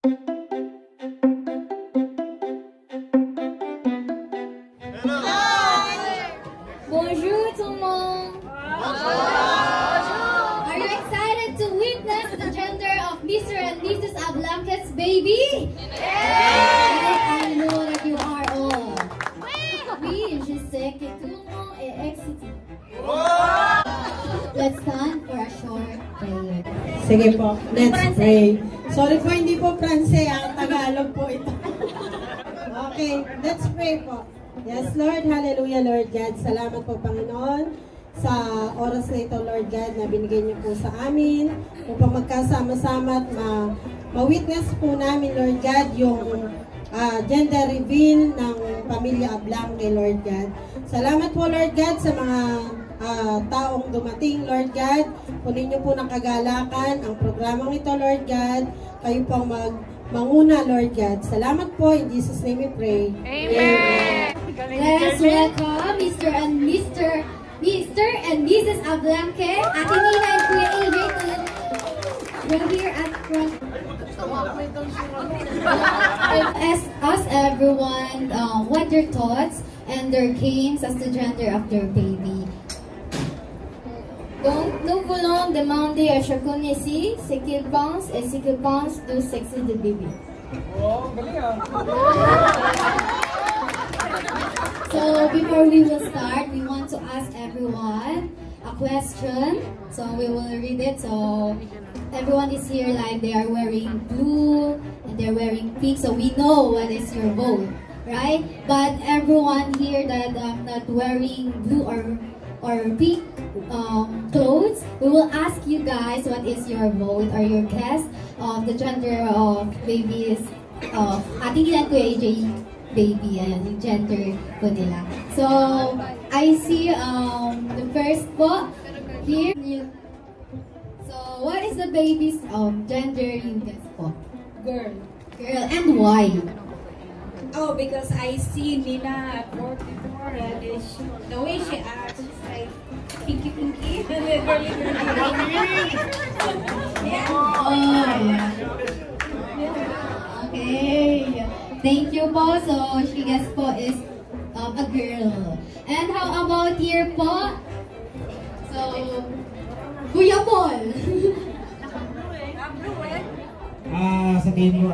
Bonjour tout le monde. Are you excited to witness the gender of Mr. and Mrs. Ablanquet's baby? I know that you are all. Oui, je sais que tout le monde est excité. Let's stand for a short prayer. Sige po, let's pray. Sorry po, hindi po Pranse, Tagalog po ito. Okay, let's pray po. Yes, Lord, hallelujah, Lord God. Salamat po, Panginoon, sa oras na ito, Lord God, na binigay niyo po sa amin upang magkasama-sama at ma-witness po namin, Lord God, yung gender reveal ng pamilya Ablanque, Lord God. Salamat po, Lord God, sa mga taong dumating, Lord God. Punin niyo po ng kagalakan ang programang ito, Lord God. Kayo pong manguna, Lord God. Salamat po. In Jesus' name we pray. Amen. Let us welcome Mr. and Mrs. Ablanque, Ate Nina and Kuya AJ to here at front. Ask everyone what their thoughts and their claims as the gender of their baby. Donc, nous voulons demander à chacun ici ce qu'il pense et ce qu'il pense du sexe du bébé. So, before we will start, we want to ask everyone a question. So, we will read it. So, everyone is here like they are wearing blue and they're wearing pink. So, we know what is your vote, right? But everyone here that not wearing blue or pink clothes, we will ask you guys what is your vote or your guess of the gender of babies of ating ilan Kuya AJ baby, yung gender ko nila. So, I see the first po here. So, what is the baby's gender you guess po? Girl. Girl, and why? Oh, because I see Nina at work before and the way she acts, she's like pinky. Girly. Yeah. Oh, yeah. Okay. Thank you po. So, she guess po is a girl. And how about here po? So, Kuya Paul. Sa tingin ko,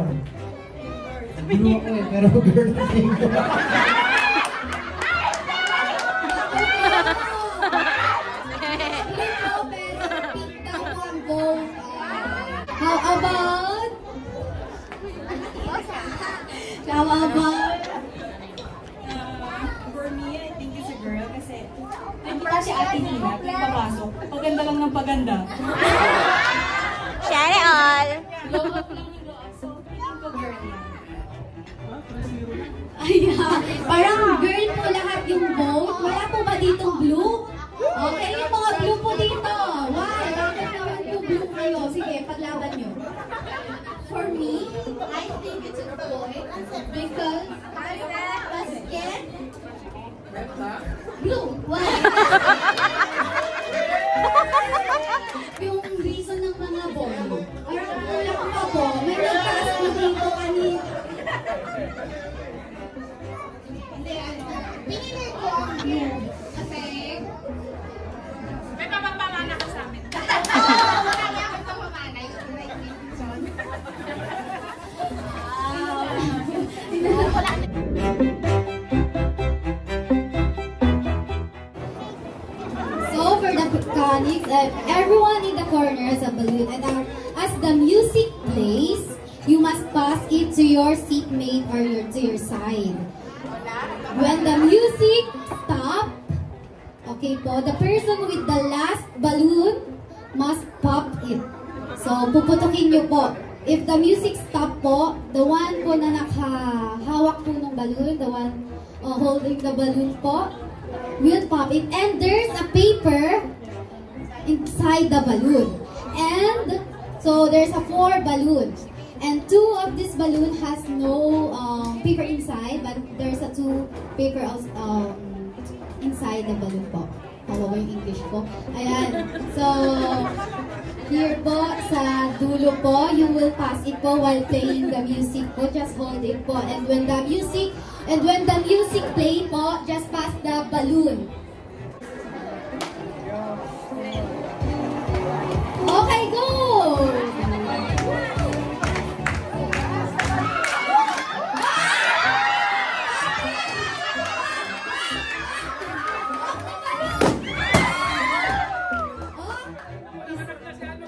blue ako eh, pero girl na tingin ko. How about? For me, I think it's a girl kasi nakita si Ate Nina, papasok. Paganda lang ng paganda. Share it all! Glow up lang yung glow up. So, feeling ko girl yan. Ayan. Parang girl po lahat yung vote. Wala po ba ditong blue? Okay, yung mga blue po dito. Why? Bakit naman po blue kayo? Sige, paglaban nyo. For me, I think it's a boy because basket blue. Why? Yung reason ng mga boy. Parang wala ko pa po. May nagtaas po dito kanina. Pinili ko ang blue. Kasi May papapamana ka sa amin. wala niya akong papamanay. So for the mechanics, everyone in the corner has a balloon, and as the music plays, you must pass it to your seatmate or to your side. When the music stops, okay po, the person with the last balloon must pop it. So, puputukin nyo po. If the music stop po, the one po na nakahawak po ng balloon, the one holding the balloon po, will pop it. And there's a paper inside the balloon. And, so there's a 4 balloons. And 2 of this balloon has no paper inside, but there's a 2 paper inside the balloon po. Kawawa yung English ko. Ayan. So, here po, sa dulo po, you will pass it po while playing the music po. Just hold it po. And when the music play po, just pass the balloon. Okay, go!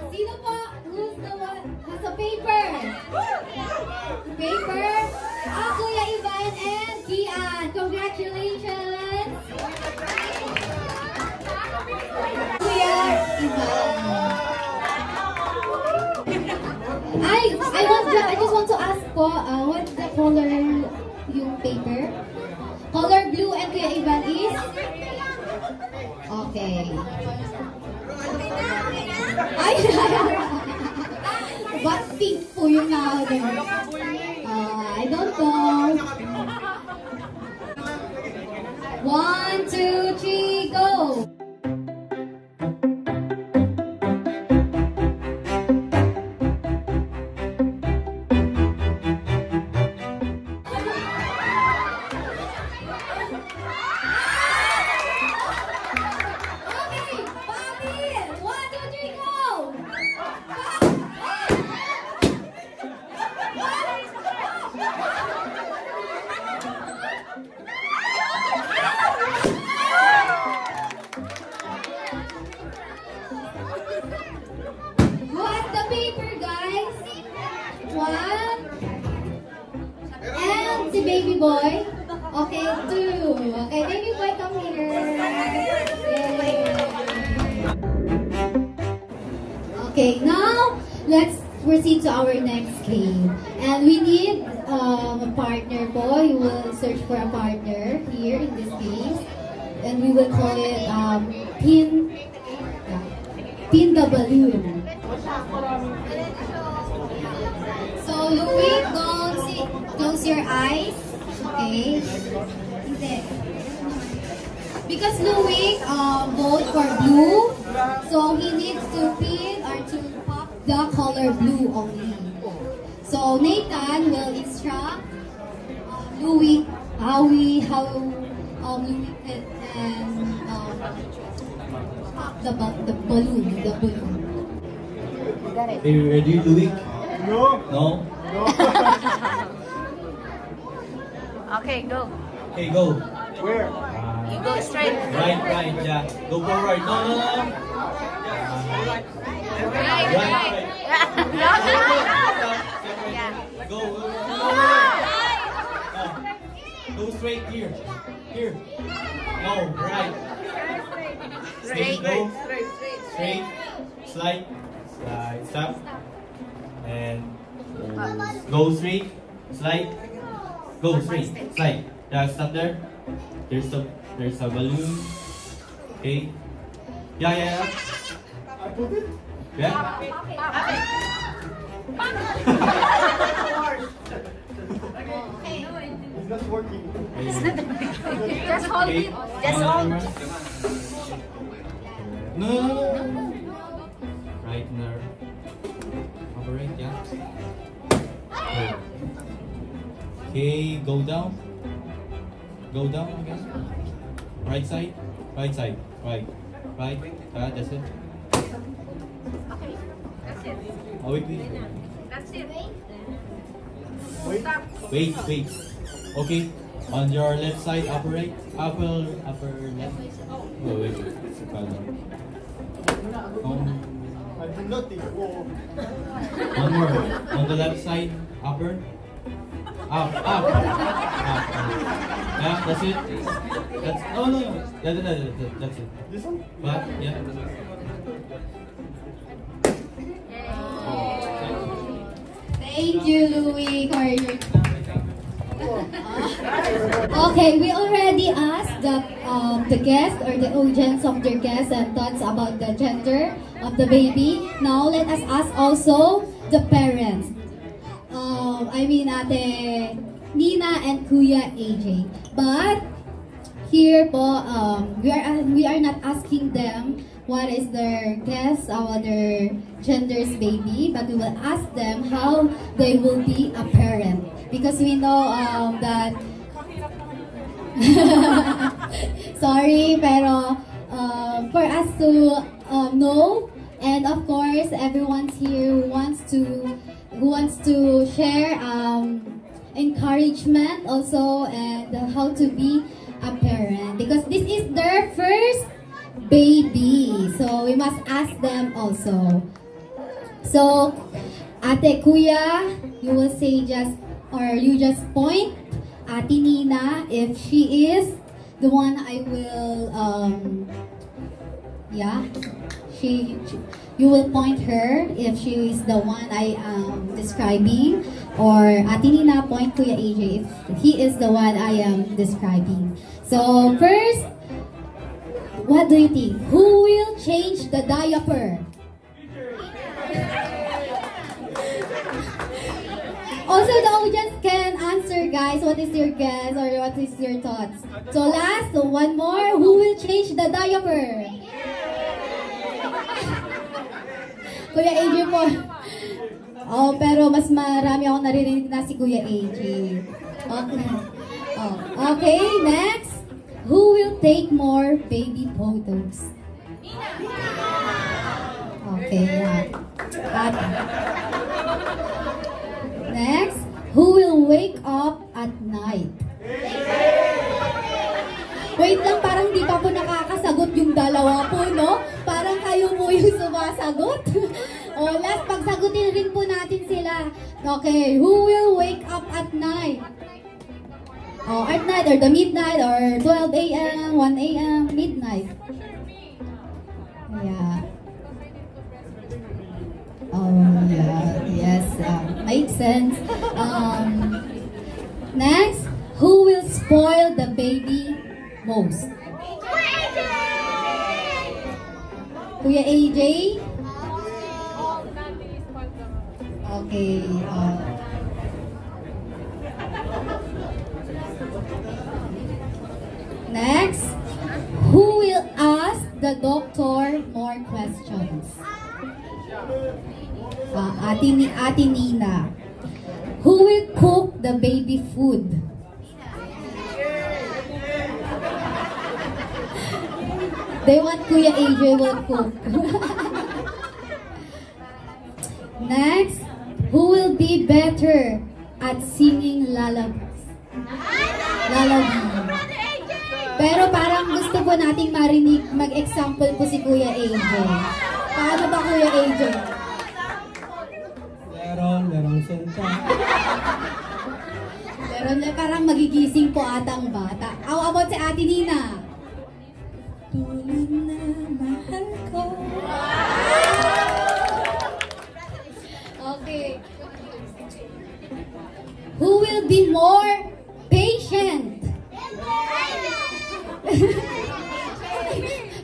Sino po? Who's the one? Has a paper? Paper? Kuya Ivan and Kian. Congratulations! Kuya Ivan. I just want to ask po, what's the color yung paper? Color blue and Kuya Ivan is? Okay. Ay, what pink po yung nakagano? I don't know. 1, 2, 3, go! Baby boy. Okay, 2. Okay, baby boy, come here. Yay. Okay, now let's proceed to our next game. And we need a partner po. You will search for a partner here in this case. And we will call it pin the balloon. So Louis, close your eyes. Okay. Because Louis vote for blue, so he needs to pin or to pop the color blue only. So Nathan will instruct Louis how Louis can pop the balloon. Are you ready, Louis? No. No? Okay, go. Okay, go. Where? You go straight. Right, yeah. Go forward. No. Right. Right. Yeah. Go. Go straight here. Here. No, right. Straight. Go. Straight. Slide. Stop. And go straight. Slide. Go straight. Slide. Yeah, stop there. There's a balloon. Okay. Yeah. I put it? Yeah. It's not working. Just hold it. Just hold. No. Right there. Operate, yeah. Okay, go down. Go down again. Right side. Right. That's it. Okay. That's it. Oh, wait. That's it. Wait. Wait. Okay. On your left side, operate. Upper left. Oh, wait. I do nothing. Oh. One more. On the left side, upper. Up. Yeah, that's it. No. That's it. This one? But yeah. Thank you, Louis, for your... Okay, we already asked the guest or the audience of their guests and thoughts about the gender of the baby. Now let us ask also the parents. Ate Nina and Kuya AJ. But here po, we are not asking them what is their guess or their gender's baby, but we will ask them how they will be a parent. Because we know that sorry, pero for us to know, and of course everyone's here who wants to share encouragement also, and how to be a parent, because this is their first baby, so we must ask them also. So Ate, Kuya, you will say you just point Ate Nina if she is the one I will you will point her if she is the one I am describing, or Ate Nina point Kuya AJ if he is the one I am describing. So first, what do you think? Who will change the diaper? Also, the audience can answer, guys. What is your guess or what is your thoughts? So last, one more. Who will change the diaper? Kuya AJ po. Oh, pero mas marami ako naririnig na si Kuya AJ. Okay. Oh, okay, next. Who will take more baby photos? Okay, yeah. Next, who will wake up at night? Wait lang, parang di pa po nakakasagot yung dalawa po, no? Parang kayo po yung sumasagot. O, last, pagsagutin rin po natin sila. Okay, who will wake up at night? Oh, at night, or the midnight, or 12 a.m., 1 a.m., midnight. Yeah. Oh, yeah. Yes, makes sense. Next, who will spoil the baby most? Kuya AJ? Okay. Next, who will ask the doctor more questions? Ate Nina. Who will cook the baby food? They want Kuya AJ will cook. Next, who will be better at singing lullabies? Pero parang gusto po nating marinig, mag-example po si Kuya AJ. Paano ba Kuya AJ? Lerong senta. Meron na parang magigising po atang bata. How about si Ate Nina? Tulad na mahal ko. Okay. Who will be more patient?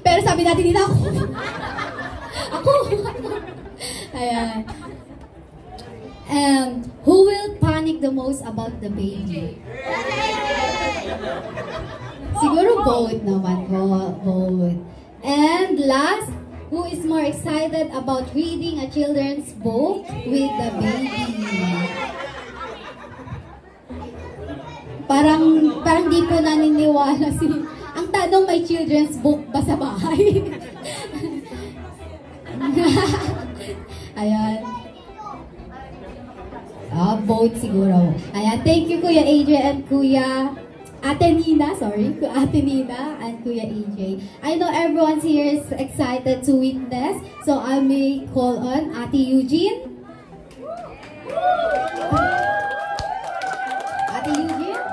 Pero sabi natin dito ako. Ayan. Who will panic the most about the baby? Siguro both naman. Both. And last, who is more excited about reading a children's book with the baby? Parang di po naniniwala si... Ang tanong, may children's book ba sa bahay? Ayan. Both siguro. Ayan, thank you Kuya AJ and Kuya Ate Nina, Ate Nina and Kuya AJ. I know everyone's here is excited to witness, so I may call on Ate Eugene. Ate Eugene?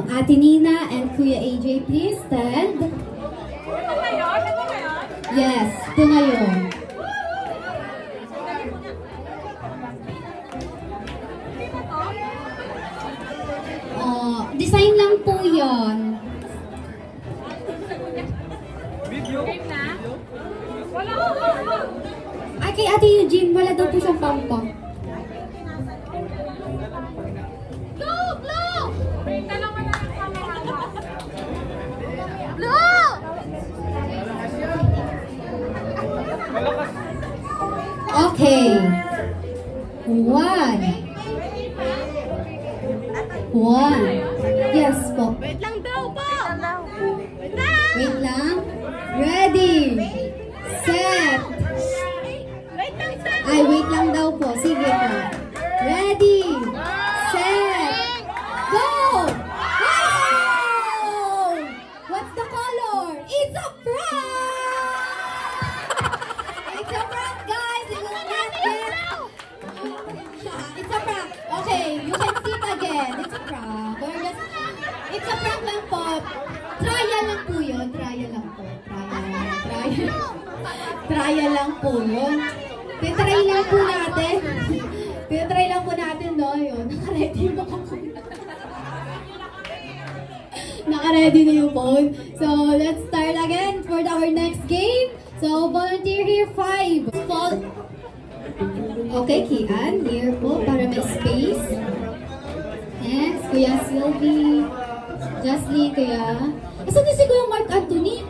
Ate Nina and Kuya AJ, please stand. Yes, ito ngayon. Design lang po yun. Video? Wala. Ay, kay Ate Eugene, wala daw po siyang pampang. Okay. 1. Yes po. Wait lang daw po. Wait lang. Ready. Set. Wait lang daw. Ay, wait lang daw po. Sige po. Ready. Set. Go! Wow! What's the color? It's a prank! It's a prank, guys. You will not get... It's a prank. Okay, you can sit again. It's a prank. It's a prank lang po. Trial lang po yun. Trial lang po. Trial lang po yun. Titry lang po natin. Titry lang po natin, no? Yun. Naka-ready mo ka po. Naka-ready na yung phone. So, let's start again for our next game. So, volunteer here 5. Okay, Kian. Here po para may space. Next, Kuya Sylvie. Jocelyn, Kuya. Asan din si Kuya Mark Anthony?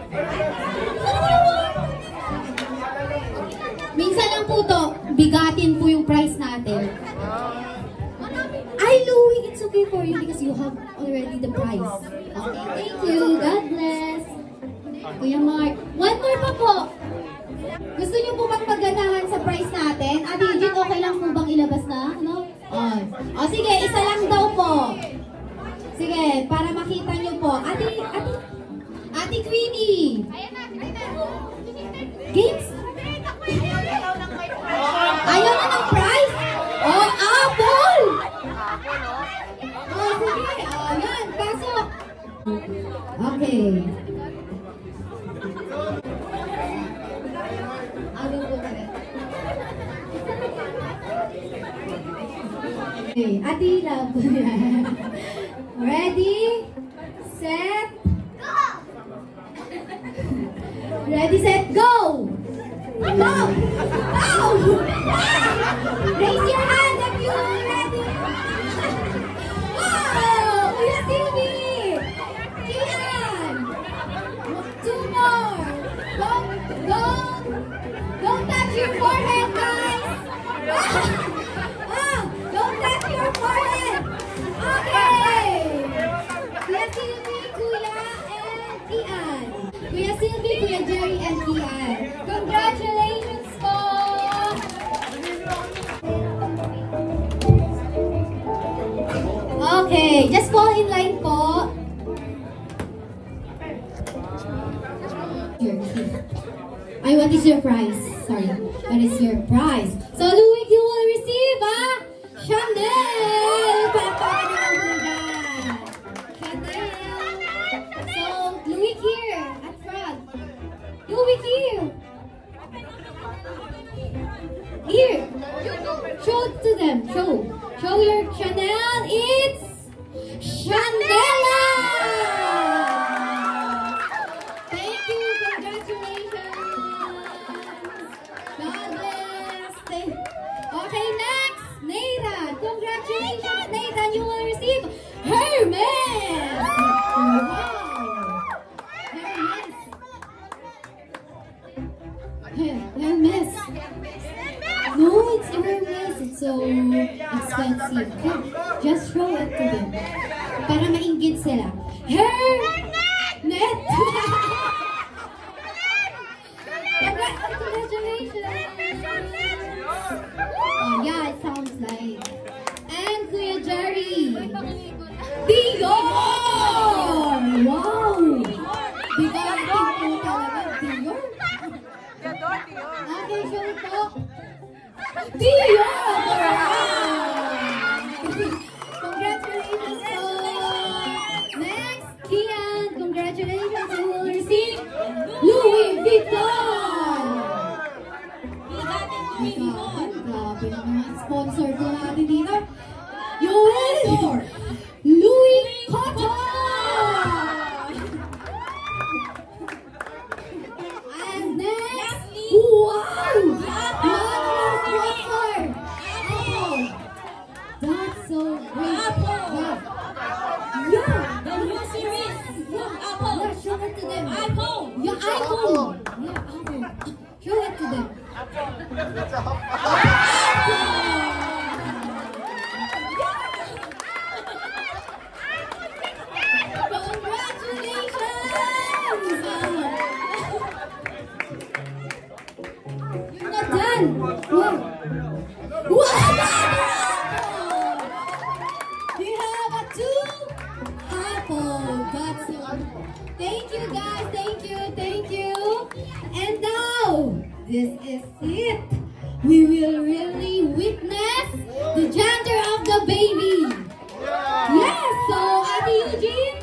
Minsan lang po to, bigatin po yung price natin. Ay, Louie, it's okay for you because you have already the price. Okay, thank you. God bless. Kuya Mark. One more pa po. Gusto niyo po bang magganahan sa price natin? Ate Eugene, okay lang po bang ilabas na? No? O sige, isa lang daw po. Sige, para makita niyo po. Ate Queenie. Games? Ayaw na ng price? Oh, apple! Oh, sige. Oh, yan. Pasok. Okay. Okay, Ate Love. Ready? Set? Go! Ready, set, go! Go! Go! Raise your hand if you're ready. Wow! Kuya Sylvie! Kian! 2 more! Don't touch your forehead, guys! Don't touch your forehead! Okay! Kuya Sylvie, Kuya, and Kian. Kuya Sylvie, Kuya Jerry, and Kian. Congratulations po! Okay, just fall in line po. Ay, what is your price? Sorry, what is your price? So, Louie, you will receive a Chanel! Palakpakan niyo ang bugan. Chanel! So, Louie here, at front. Louie here! Here! Show it to them. Show your Chanel. It's Chanela! Thank you. Congratulations. God bless. Okay, next. Nathan. Congratulations, Nathan. You will receive Hermes. Wow. Hermes. No, it's Hermes. It's so expensive. Come, just show it to them. Para mainggit sila. Hernet! Congratulations! Oh, yeah, it sounds like. And Kuya Jerry. Dior! Wow! Bigatin po talaga. Dior? Okay, show it po. Dior! Congratulations po! Next, Kian. Congratulations. You will receive Louis Vuitton! Grabe naman. Sponsor po natin dito. You will receive Louis Vuitton! And next, wow! That's so great. Yeah. The new series. Apple. Yeah, show it to them. iPhone. Yeah, iPhone. Yeah, Apple. Show it to them. You're not done. Wow. We have a 2 apple. That's it. Thank you guys. Thank you. And now, this is it. We will really witness the gender of the baby. Yes, so Ate Eugene.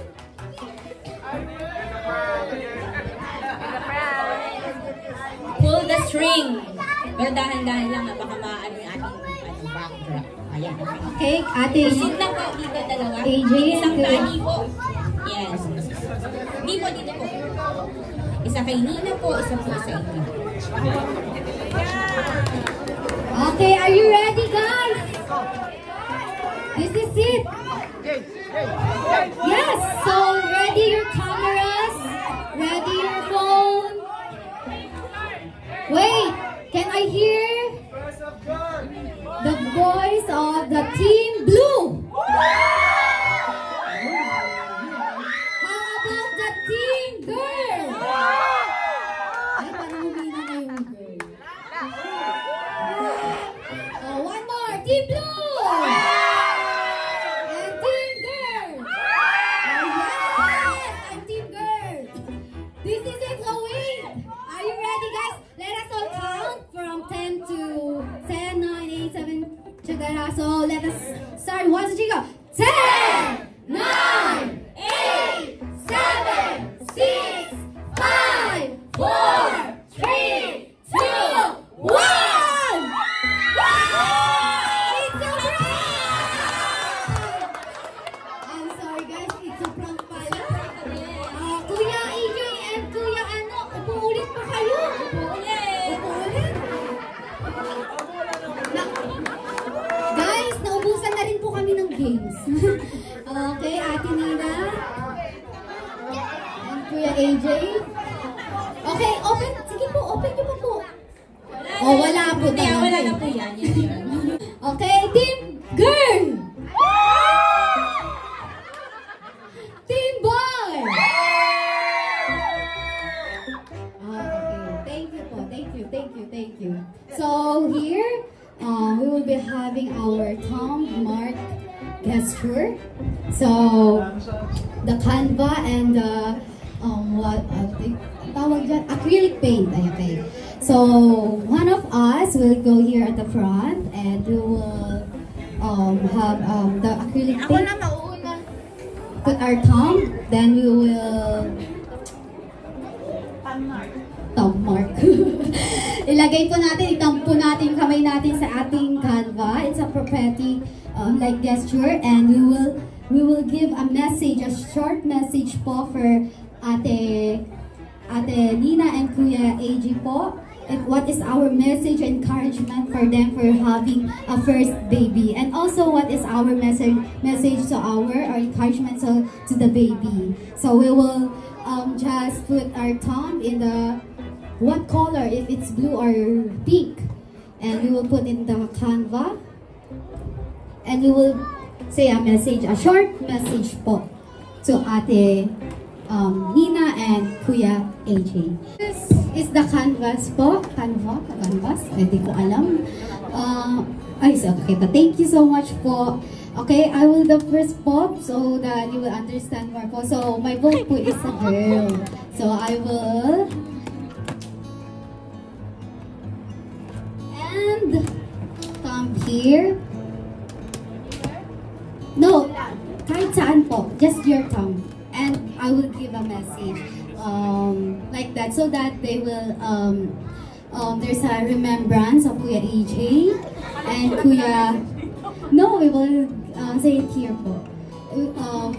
Pull the string. Pero dahan-dahan lang, baka maano yung ating backdrop. Ayan. Okay, Ate Usog lang po dito dalawa. AJ. Isang tali po. Yes. Dito po. Isa kay Nina po, isa po sa inyo. Okay, are you ready, guys? This is it. Yes, so ready your cameras, ready your phone. Wait, can I hear the voice of the Team Blue? How about the Team Girl? Ay, parang humina na yung girl. Oh, one more, Team Blue! And Team Girl! Oh, yes! I'm Team Girl! This is it, so wait! Are you ready, guys? Let us all count from 10 to 10, 9, 8, 7, together. So let us start. 1, 2, 3, go! 10, 9, 8, 7, 6, 5, 4, 3, 2, 1! It's a prank! I'm sorry guys, it's a prank pala. Kuya AJ and Kuya ano, upo-ulit pa kayo. Upo-ulit. Guys, naubusan na rin po kami ng games. Okay, Ate Nina. And Kuya AJ. Okay, open. Sige po, open nyo pa po. Oh, wala po. Wala na po yan. Okay, Team Girl! Team Boy! Okay, thank you po. Thank you. So, here, we will be having our Tom Mark gesture. So, the Canva and the, tawag dyan, acrylic paint. Okay. So, one of us will go here at the front and we will have the acrylic paint. Put our thumb, then we will thumb mark. Ilagay po natin, itampo natin yung kamay natin sa ating Canva. It's a prophetic like gesture, and we will give a message, a short message po for Ate Nina and Kuya AJ po. And what is our message, encouragement for them for having a first baby, and also what is our message to our encouragement to the baby. So we will just put our tongue in the what color, if it's blue or pink, and we will put in the Canva, and we will say a message, a short message po to Ate Nina and Kuya AJ. This is the canvas po. Canvas. Hindi ko alam. Okay. Thank you so much po. Okay, I will the first po so that you will understand more po. So, my vote po is a girl. So, I will... And come here. No, kahit saan po. Just your tongue. And I will give a message like that, so that they will there's a remembrance of Kuya AJ and Kuya. No, we will say it here po.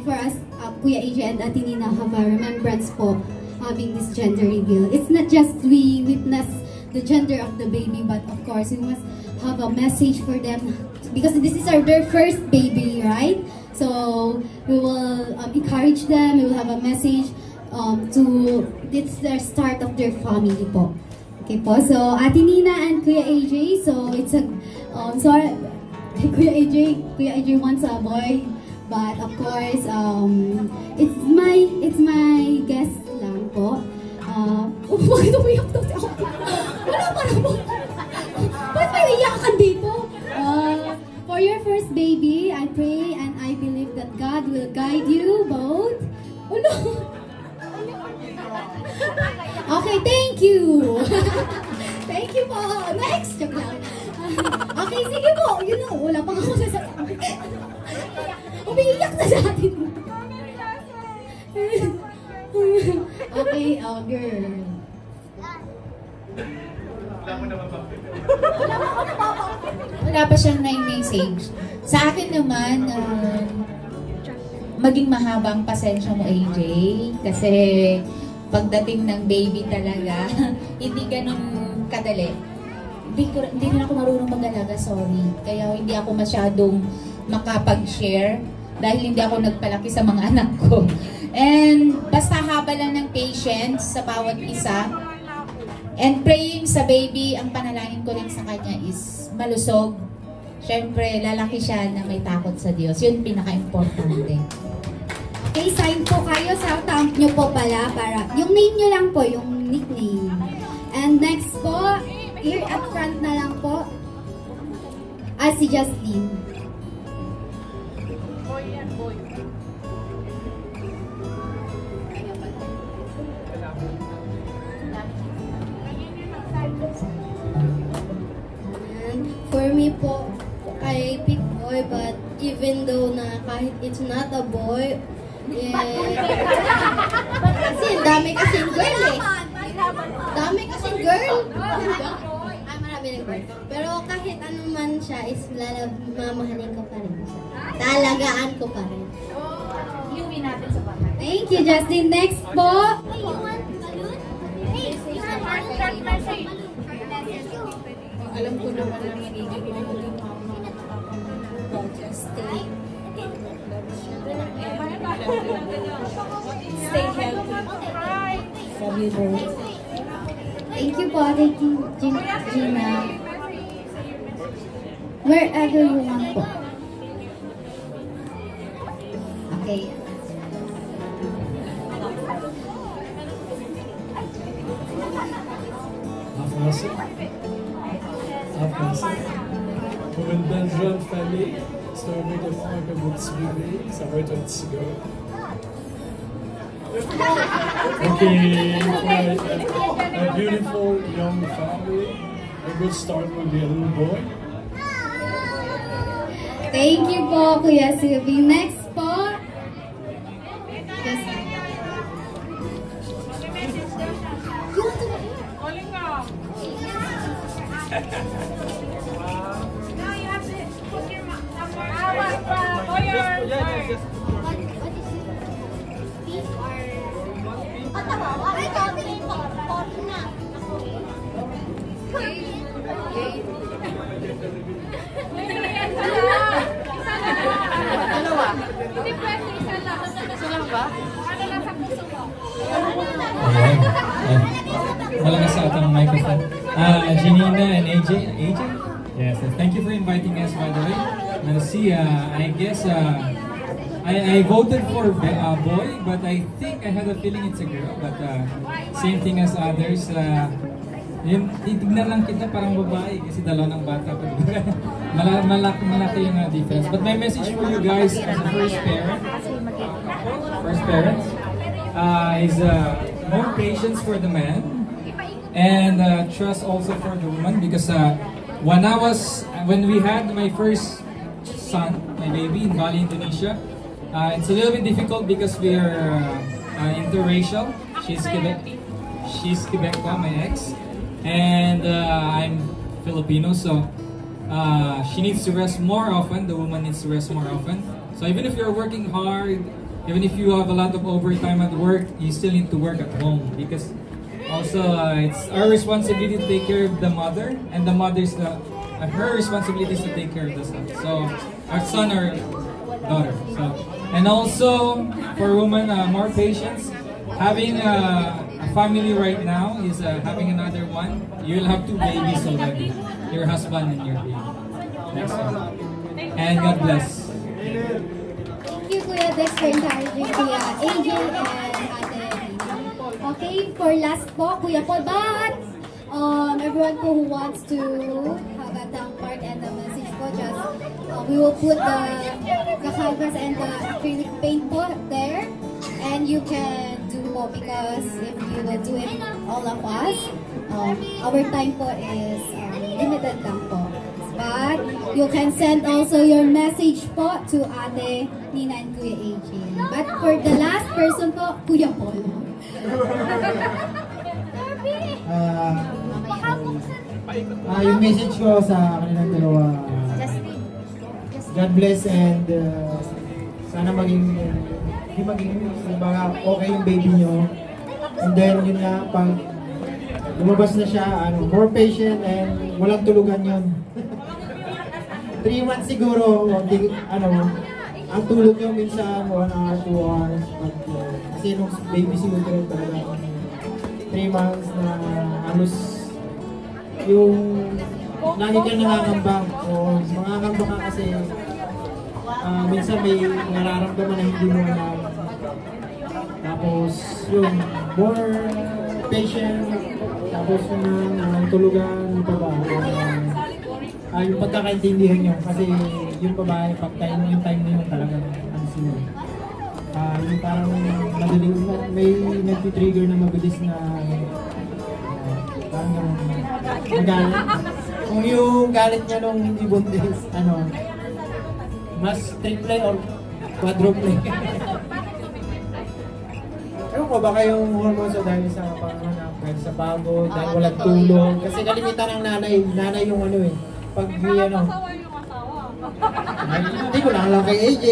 For us, Kuya AJ and Ate Nina have a remembrance po having this gender reveal. It's not just we witness the gender of the baby, but of course we must have a message for them because this is their first baby, right? So we will encourage them. We will have a message to it's the start of their family po. Okay po, so Ate Nina and Kuya AJ, so it's a, sorry, Kuya AJ wants a boy, but of course, it's my guess lang po. Bakit umiyak daw si ako? Wala pa naman. Ba't may iyakan dito? For your first baby, I pray and I believe that God will guide you both. Oh no! Okay, thank you! Thank you po! Next! Joke lang. Okay, sige po! You know, wala pang ako sasabi. Umiiyak na natin. Okay, girl. Wala pa siyang message. Sa akin naman, maging mahabang pasensya mo, AJ. Kasi pagdating ng baby talaga, hindi ganun kadali. Hindi na ako marunong mag-alaga, sorry. Kaya hindi ako masyadong makapag-share dahil hindi ako nagpalaki sa mga anak ko. And basta haba lang ng patience sa bawat isa. And praying sa baby, ang panalangin ko rin sa kanya is malusog. Siyempre, lalaki siya na may takot sa Diyos. Yun pinaka-importante. Okay, sign po kayo sa thumb nyo po pala para yung name nyo lang po, yung nickname. And next po, here at front na lang po, si Justin. For me po, I pick boy, but even though na kahit it's not a boy, kasi dami kasing girl eh. Dami kasing girl. Marami ng girl. Pero kahit ano man siya, is mamahalin ko pa rin siya. Talagaan ko pa rin. Iuwi natin sa bahay. Thank you, Justin. Next po. Alam ko naman na magiging stay healthy. Thank you po, Ate Gina. Wherever you want po. Okay. Magandang jeune famille. C'est un peu de faire que vous suivez. Ça va être un petit gars. Okay, a beautiful young family. A good start will be a little boy. Thank you po, Kuya Sylvie. Next po. Yes. Malakas sa atang microphone. Janina and AJ. AJ? Yes, thank you for inviting us, by the way. See, I guess I voted for a boy, but I think I had a feeling it's a girl. But same thing as others. Yun, titignan lang kita parang babae kasi dalawa ng bata pa. malaki yung difference. But my message for you guys as a first parents, is more patience for the man and trust also for the woman, because when we had my first son, my baby in Bali, Indonesia, it's a little bit difficult because we are interracial. She's Quebecois, my ex, and I'm Filipino, so she needs to rest more often. The woman needs to rest more often. So even if you're working hard, even if you have a lot of overtime at work, you still need to work at home, because also it's our responsibility to take care of the mother, and the mother's her responsibility is to take care of the son. So our son or daughter. So, and also for women, more patience. having a family right now is having another one. You'll have 2 babies already. Your husband and your baby. That's all. And God bless. Thank you, Kuya Dex, for encouraging Kuya AJ and Ate Nina. Okay, for last po, Kuya Paul, but everyone po who wants to have a tank part and the message po, just we will put the canvas and the acrylic paint po there, and you can do po, because if you will do it all of us, our time po is limited lang po. But you can send also your message po to Ate Nina and Kuya AJ. But for the last person po, Kuya Paul. Yung message ko sa kanilang dalawa, God bless, and sana maging okay yung baby nyo. And then yun nga, pag lumabas na siya, more patient and walang tulugan yun. 3 months siguro, ang tulog nyo minsan 1 hour, 2 hours. Kasi nung baby siguro talaga 3 months na halos yung lagi ka nakakamba. O makakamba ka kasi minsan may nararamdaman na hindi mo alam. Tapos yun, more patient. Tapos yung tulugan, yung babae. Yung pagkakaintindihan nyo, kasi yung babae, pag yung time nyo talagang sila. Yung parang madaling, may nag-trigger na mabilis na parang magalit. Kung yung galit niya nung hindi buntis, mas triple or quadruple. Ewan ko, baka yung hormones o dahil sa panganak, dahil sa pagod, dahil walang tulong. Kasi kalimitan ng nanay yung pag hindi ko lang kay AJ.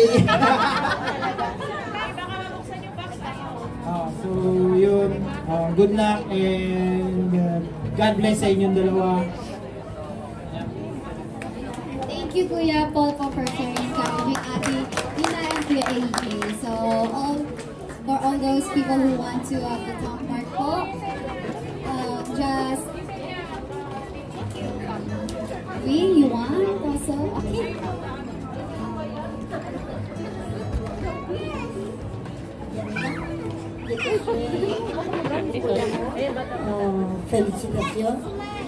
So yun, good luck and God bless sa inyong dalawa. Thank you, Kuya Paul, for sharing encouraging Ate Nina and Kuya AJ. So for all those people who want to have the top part po, just you want also? Okay. Felicitations.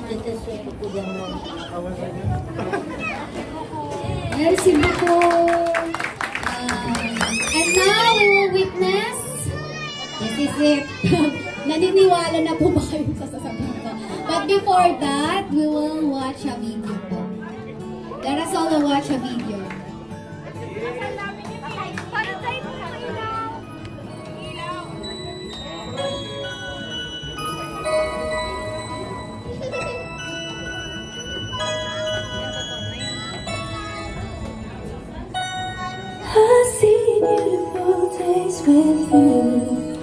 Je te souhaite beaucoup d'amour. Merci beaucoup. And now we will witness. This is it. Naniniwala na po ba kayo sa sasabihin ko? But before that, we will watch a video po. Let us all watch a video. I see beautiful days with you.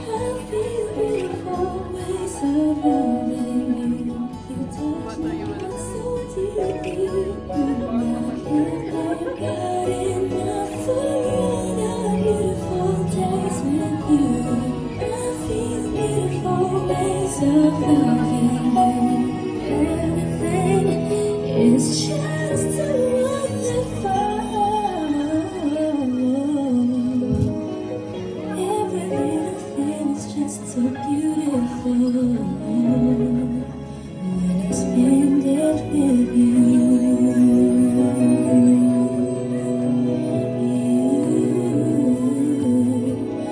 I feel beautiful ways of loving you. You touch me so deeply. I've got enough for all the beautiful days with you. I feel beautiful ways of loving you. Everything is just so wonderful. So beautiful when I spend it with you.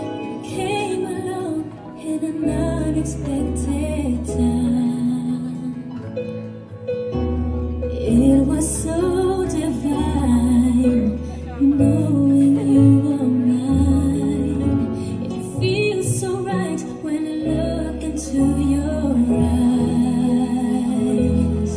You came along in an unexpected time. It was so divine, knowing you were mine. It feels so right when I look into your eyes.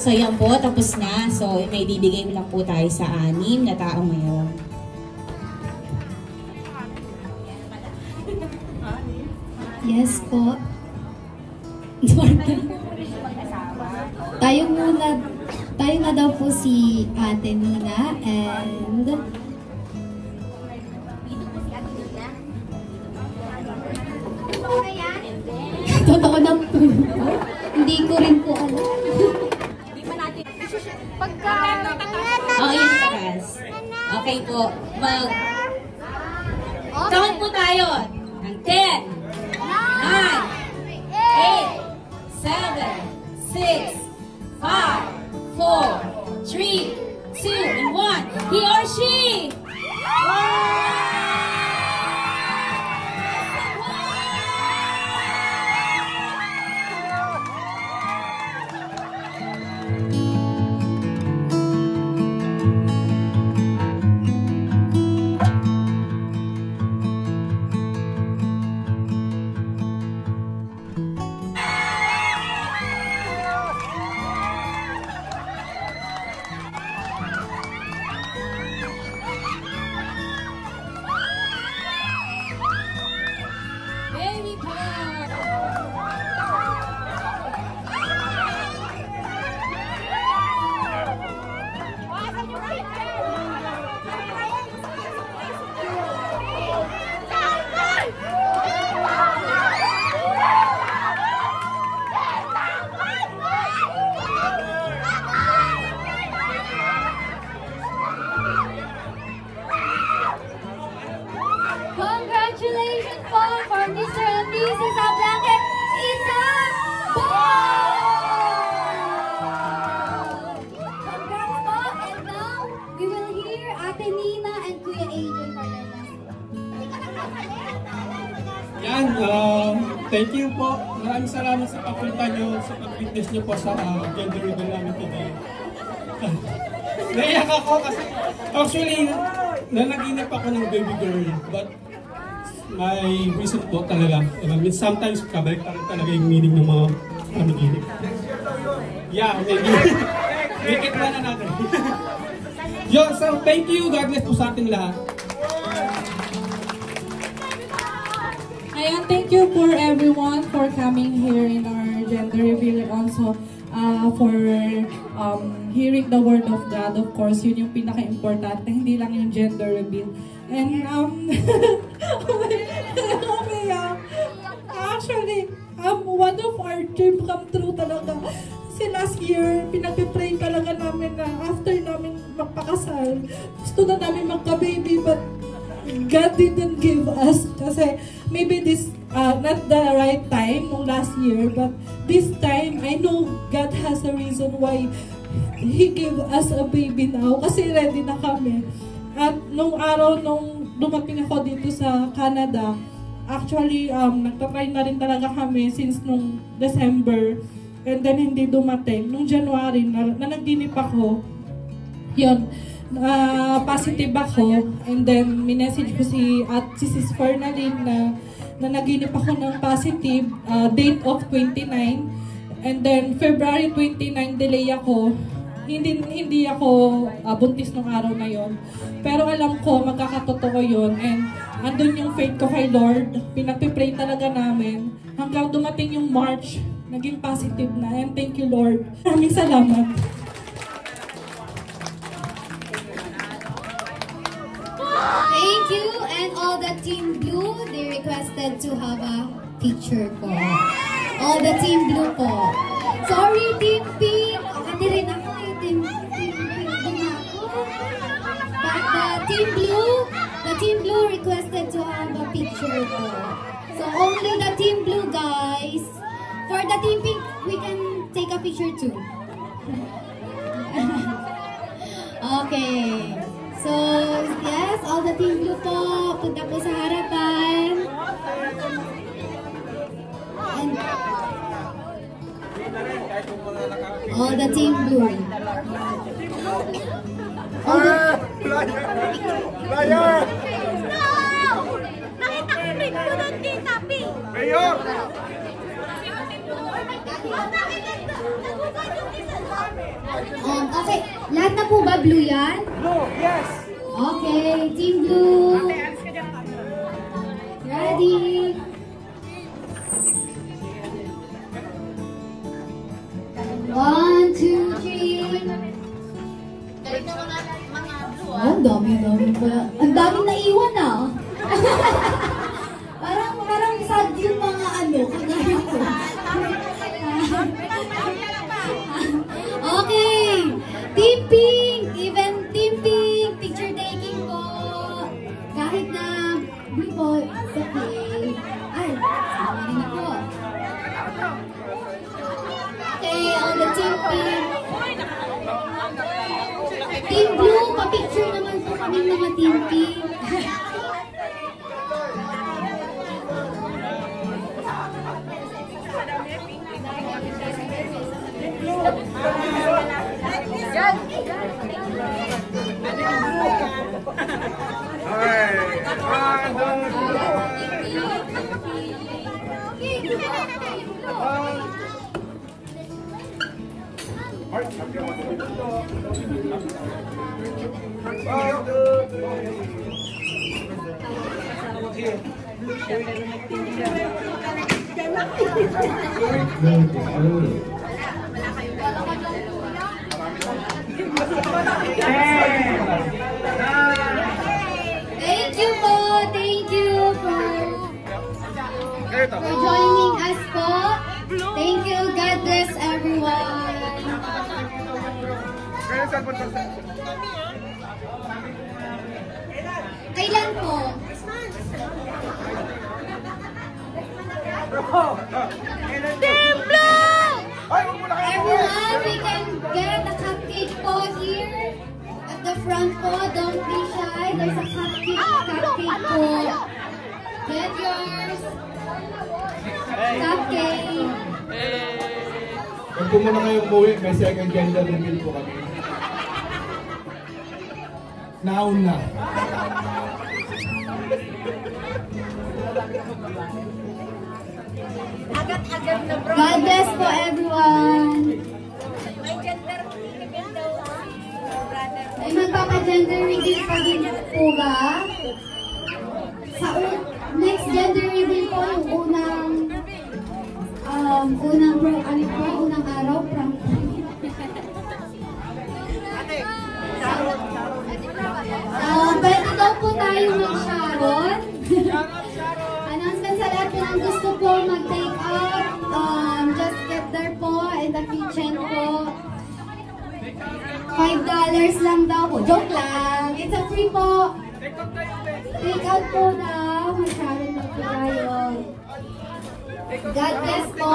So yan po, tapos na. So may bibigay lang po tayo sa 6 na tao ngayon. Yes po. Tayo na daw po si Ate Nina and totoo na po. Hindi ko rin po alam. Okay, guys. Okay po. Count po tayo. Ng 10, 9, 8, 7, 6, 5, 4, 3, 2, and 1. He or she! Congratulations po for Mr. and Mrs. Ablanque Isabel! Congrats po! And now, we will hear Ate Nina and Kuya AJ for their last. Yan, thank you po. Maraming salamat sa pagpunta nyo, sa pag-witness nyo po sa gender reveal namin today. Naiyak ako kasi actually, nanaginip ako ng baby girl, but may reason po talaga. Sometimes kabalik talaga yung meaning ng mga panaginip. Yeah, maybe. Make it one another. Yo, so thank you. God bless po sa ating lahat. Ayan, thank you for everyone for coming here in our gender reveal and also for hearing the word of God. Of course, yun yung pinaka-importante, hindi lang yung gender reveal. And actually, one of our dream come true talaga. Kasi last year, pinag-pray talaga namin na after namin magpakasal, gusto na namin magka-baby, but God didn't give us. Kasi maybe this, not the right time nung last year, but this time, I know God has a reason why He gave us a baby now. Kasi ready na kami. At nung araw, nung dumating ako dito sa Canada, actually, nagtatry na rin talaga kami since nung December. And then, hindi dumating. Nung January, nanaginip ako. Yun, positive ako. And then, minessage ko si Sis Fernalyn na naginip ako ng positive, date of 29. And then, February 29, delay ako. Hindi ako buntis nung araw na yon. Pero alam ko, magkakatotoo yun. And andun yung faith ko kay Lord. Pinagpipray talaga namin. Hanggang dumating yung March, naging positive na. And thank you, Lord. Maraming salamat. Thank you. And all the Team Blue, they requested to have a picture po. All the Team Blue po. Sorry, Team Pink. Hindi rin ako. Team Pink din ako. But the Team Blue requested to have a picture po. So only the Team Blue guys. For the Team Pink, we can take a picture too. Okay. So, yes, all the Team Blue po. Punta po sa harapan. And all the Team Blue. All the... Liar! No! Nakita ko rin ko doon dito, Pi! Mayor! Bakit ito? Nagugat yung isa. Okay, lahat na po ba blue yan? Blue, yes! Okay, Team Blue. Ready? One, two, three. Oh, ang dami pala. Ang daming naiwan ah. parang sad yung mga kagaya ko. Okay. Team Pink. Even Team Pink. Picture taking po. Kahit na blue po, it's okay. Ay, sama rin ako. Okay, on the Team Pink. Team Blue, pa-picture naman po kami mga Team Pink. Thank you po. Thank you for joining us po. Thank you. God bless everyone. Kailan po? Team Blue! Everyone, we can get a cupcake po here at the front po. Don't be shy. There's a cupcake po. Get yours. Cupcake. Huwag po muna kayong umuwi, may second gender reveal po kami. Nauna na. Agad-agad na bro. God bless po everyone. May gender reveal daw si brother. May magpapa-gender reveal pa din po ba? Sa next gender reveal po, yung unang araw, prank. Pwede daw po tayo mag-sharon. Announcement sa lahat po ng gusto po mag-take out. Just get there po in the kitchen po. $5 lang daw po. Joke lang. It's a free po. Take out po daw. Mag-sharon lang po tayo. God bless po.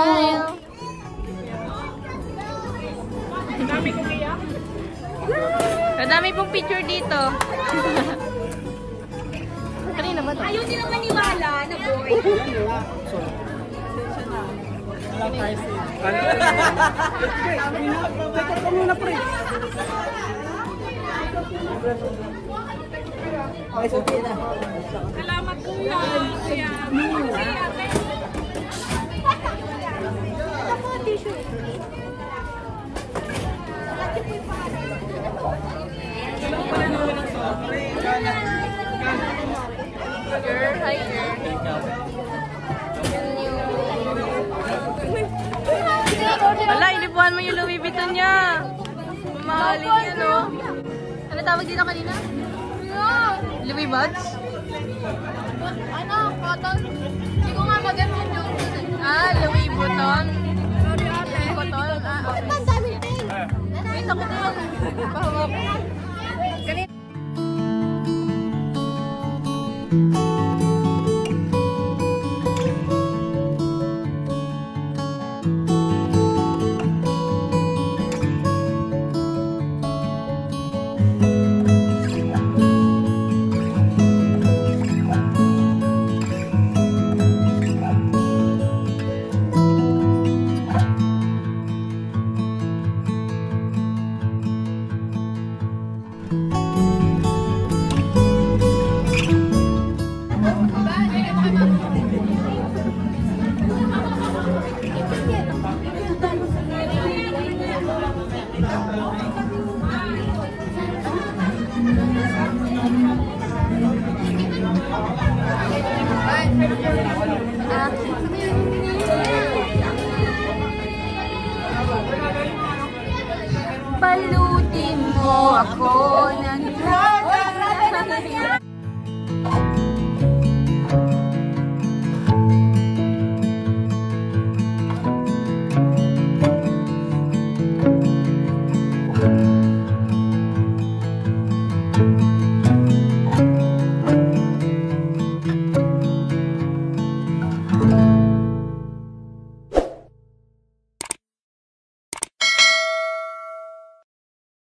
Kadami pong picture dito. Kanina ba ito? Ayaw nila maniwala na boy. Salamat po yan. Girl, hi girl. Wala, ilipuan mo yung Louis Vuitton niya. Mamahalin niya, no? Ano tawag dito kanina? Louis Vuitton? Ano? Cotton? Hindi ko nga maganda yung Louis Vuitton. Cotton? Okay. Wait, ako din. Pahawak. Ganito. Pagsasalutin mo ako ng